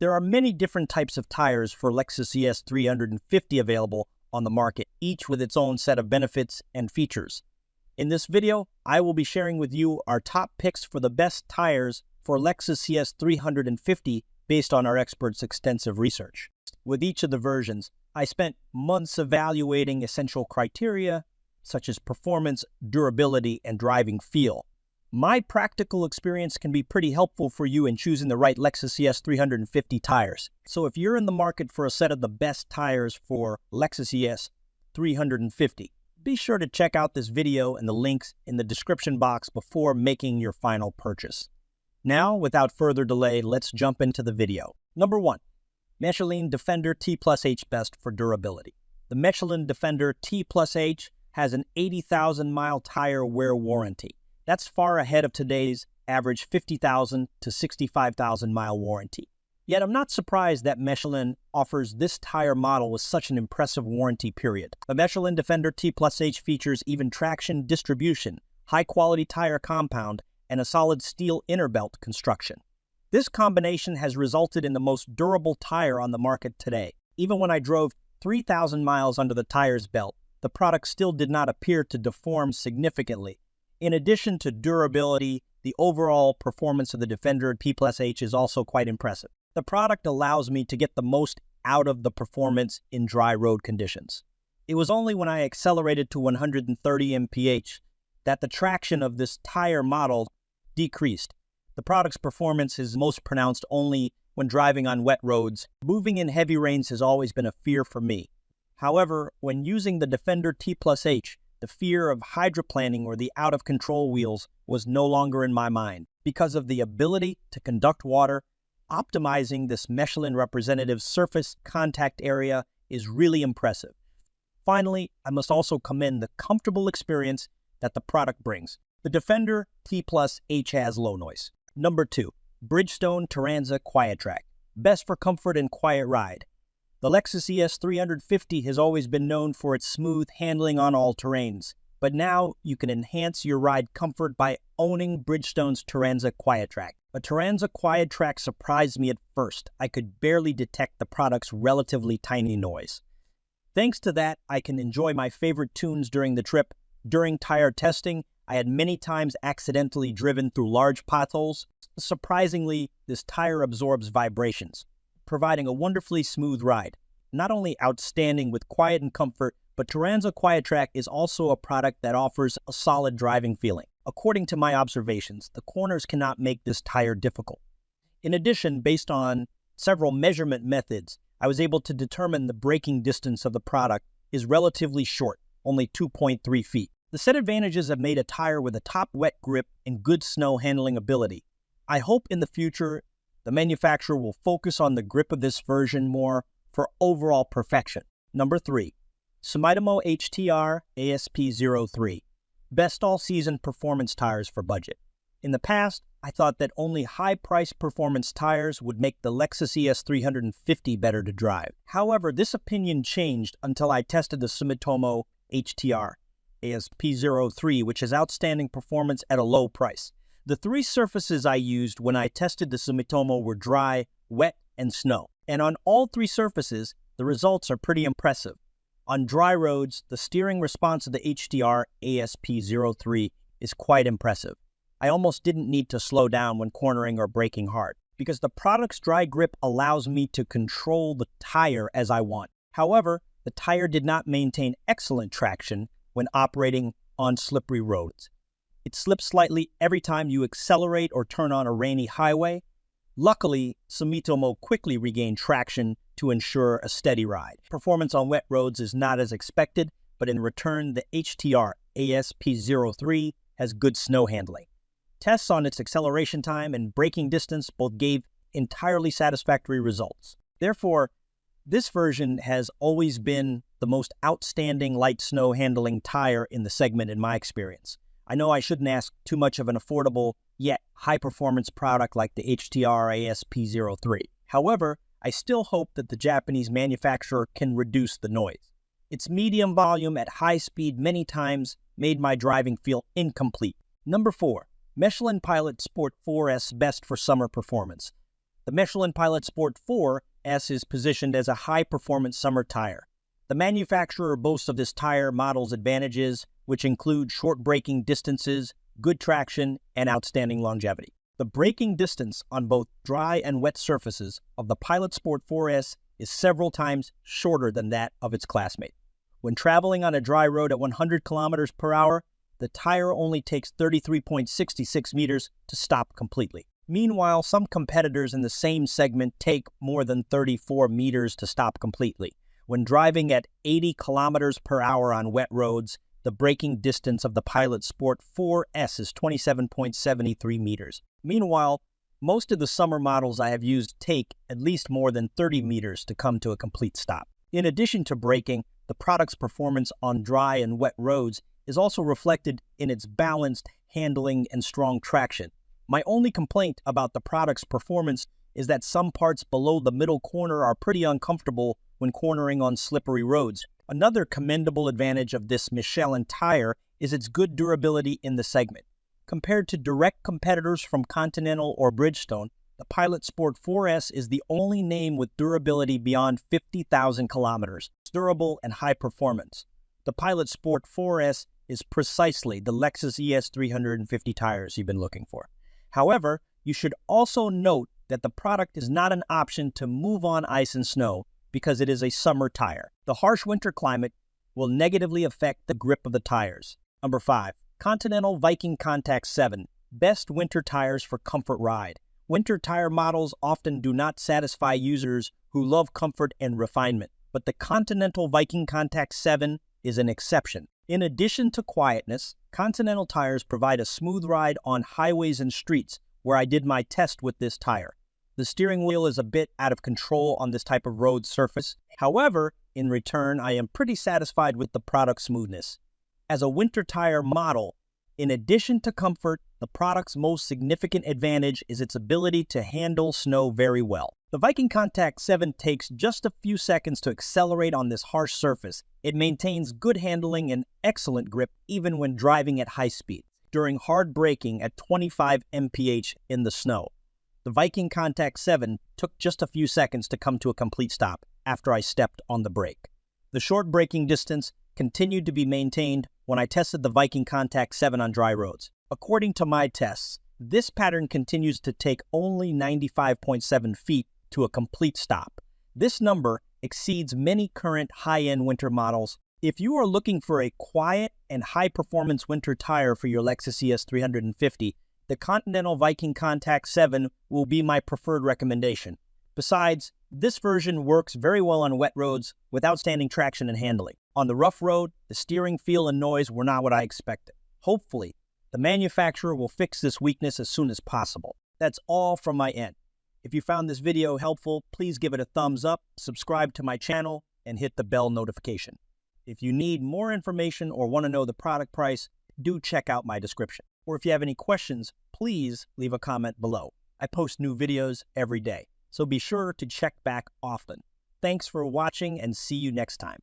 There are many different types of tires for Lexus ES350 available on the market, each with its own set of benefits and features. In this video, I will be sharing with you our top picks for the best tires for Lexus ES350 based on our experts' extensive research. With each of the versions, I spent months evaluating essential criteria such as performance, durability, and driving feel. My practical experience can be pretty helpful for you in choosing the right Lexus ES350 tires. So if you're in the market for a set of the best tires for Lexus ES350, be sure to check out this video and the links in the description box before making your final purchase. Now, without further delay, let's jump into the video. Number 1. Michelin Defender T+H Best for Durability. The Michelin Defender T+H has an 80,000-mile tire wear warranty. That's far ahead of today's average 50,000 to 65,000-mile warranty. Yet I'm not surprised that Michelin offers this tire model with such an impressive warranty period. The Michelin Defender T+H features even traction distribution, high-quality tire compound, and a solid steel inner belt construction. This combination has resulted in the most durable tire on the market today. Even when I drove 3,000 miles under the tire's belt, the product still did not appear to deform significantly. In addition to durability, the overall performance of the Defender T+H is also quite impressive. The product allows me to get the most out of the performance in dry road conditions. It was only when I accelerated to 130 mph that the traction of this tire model decreased. The product's performance is most pronounced only when driving on wet roads. Moving in heavy rains has always been a fear for me. However, when using the Defender T+H, the fear of hydroplaning or the out-of-control wheels was no longer in my mind. Because of the ability to conduct water, optimizing this Michelin representative surface contact area is really impressive. Finally, I must also commend the comfortable experience that the product brings. The Defender T+H has low noise. Number 2. Bridgestone Turanza QuietTrack. Best for comfort and quiet ride. The Lexus ES350 has always been known for its smooth handling on all terrains, but now you can enhance your ride comfort by owning Bridgestone's Turanza QuietTrack. A Turanza QuietTrack surprised me at first. I could barely detect the product's relatively tiny noise. Thanks to that, I can enjoy my favorite tunes during the trip. During tire testing, I had many times accidentally driven through large potholes. Surprisingly, this tire absorbs vibrations, providing a wonderfully smooth ride. Not only outstanding with quiet and comfort, but Turanza QuietTrack is also a product that offers a solid driving feeling. According to my observations, the corners cannot make this tire difficult. In addition, based on several measurement methods, I was able to determine the braking distance of the product is relatively short, only 2.3 feet. The set advantages have made a tire with a top wet grip and good snow handling ability. I hope in the future the manufacturer will focus on the grip of this version more for overall perfection. Number 3. Sumitomo HTR ASP03. Best all-season performance tires for budget. In the past, I thought that only high-priced performance tires would make the Lexus ES350 better to drive. However, this opinion changed until I tested the Sumitomo HTR ASP03, which has outstanding performance at a low price. The 3 surfaces I used when I tested the Sumitomo were dry, wet, and snow. And on all 3 surfaces, the results are pretty impressive. On dry roads, the steering response of the HTR ASP03 is quite impressive. I almost didn't need to slow down when cornering or braking hard, because the product's dry grip allows me to control the tire as I want. However, the tire did not maintain excellent traction when operating on slippery roads. It slips slightly every time you accelerate or turn on a rainy highway. Luckily, Sumitomo quickly regained traction to ensure a steady ride. Performance on wet roads is not as expected, but in return, the HTR ASP03 has good snow handling. Tests on its acceleration time and braking distance both gave entirely satisfactory results. Therefore, this version has always been the most outstanding light snow handling tire in the segment in my experience. I know I shouldn't ask too much of an affordable yet high-performance product like the HTR ASP03. However, I still hope that the Japanese manufacturer can reduce the noise. Its medium volume at high speed many times made my driving feel incomplete. Number 4. Michelin Pilot Sport 4S Best for Summer Performance. The Michelin Pilot Sport 4S is positioned as a high-performance summer tire. The manufacturer boasts of this tire model's advantages, which include short braking distances, good traction, and outstanding longevity. The braking distance on both dry and wet surfaces of the Pilot Sport 4S is several times shorter than that of its classmate. When traveling on a dry road at 100 kilometers per hour, the tire only takes 33.66 meters to stop completely. Meanwhile, some competitors in the same segment take more than 34 meters to stop completely. When driving at 80 kilometers per hour on wet roads, the braking distance of the Pilot Sport 4S is 27.73 meters. Meanwhile, most of the summer models I have used take at least more than 30 meters to come to a complete stop. In addition to braking, the product's performance on dry and wet roads is also reflected in its balanced handling and strong traction. My only complaint about the product's performance is that some parts below the middle corner are pretty uncomfortable when cornering on slippery roads. Another commendable advantage of this Michelin tire is its good durability in the segment. Compared to direct competitors from Continental or Bridgestone, the Pilot Sport 4S is the only name with durability beyond 50,000 kilometers. It's durable and high performance. The Pilot Sport 4S is precisely the Lexus ES350 tires you've been looking for. However, you should also note that the product is not an option to move on ice and snow because it is a summer tire. The harsh winter climate will negatively affect the grip of the tires. Number 5. Continental VikingContact 7. Best winter tires for comfort ride. Winter tire models often do not satisfy users who love comfort and refinement, but the Continental VikingContact 7 is an exception. In addition to quietness, Continental tires provide a smooth ride on highways and streets, where I did my test with this tire. The steering wheel is a bit out of control on this type of road surface. However, in return, I am pretty satisfied with the product's smoothness. As a winter tire model, in addition to comfort, the product's most significant advantage is its ability to handle snow very well. The VikingContact 7 takes just a few seconds to accelerate on this harsh surface. It maintains good handling and excellent grip even when driving at high speed. During hard braking at 25 mph in the snow, the VikingContact 7 took just a few seconds to come to a complete stop after I stepped on the brake. The short braking distance continued to be maintained when I tested the VikingContact 7 on dry roads. According to my tests, this pattern continues to take only 95.7 feet to a complete stop. This number exceeds many current high-end winter models. If you are looking for a quiet and high-performance winter tire for your Lexus ES350, the Continental VikingContact 7 will be my preferred recommendation. Besides, this version works very well on wet roads with outstanding traction and handling. On the rough road, the steering feel and noise were not what I expected. Hopefully, the manufacturer will fix this weakness as soon as possible. That's all from my end. If you found this video helpful, please give it a thumbs up, subscribe to my channel, and hit the bell notification. If you need more information or want to know the product price, do check out my description. Or if you have any questions, please leave a comment below. I post new videos every day, so be sure to check back often. Thanks for watching and see you next time.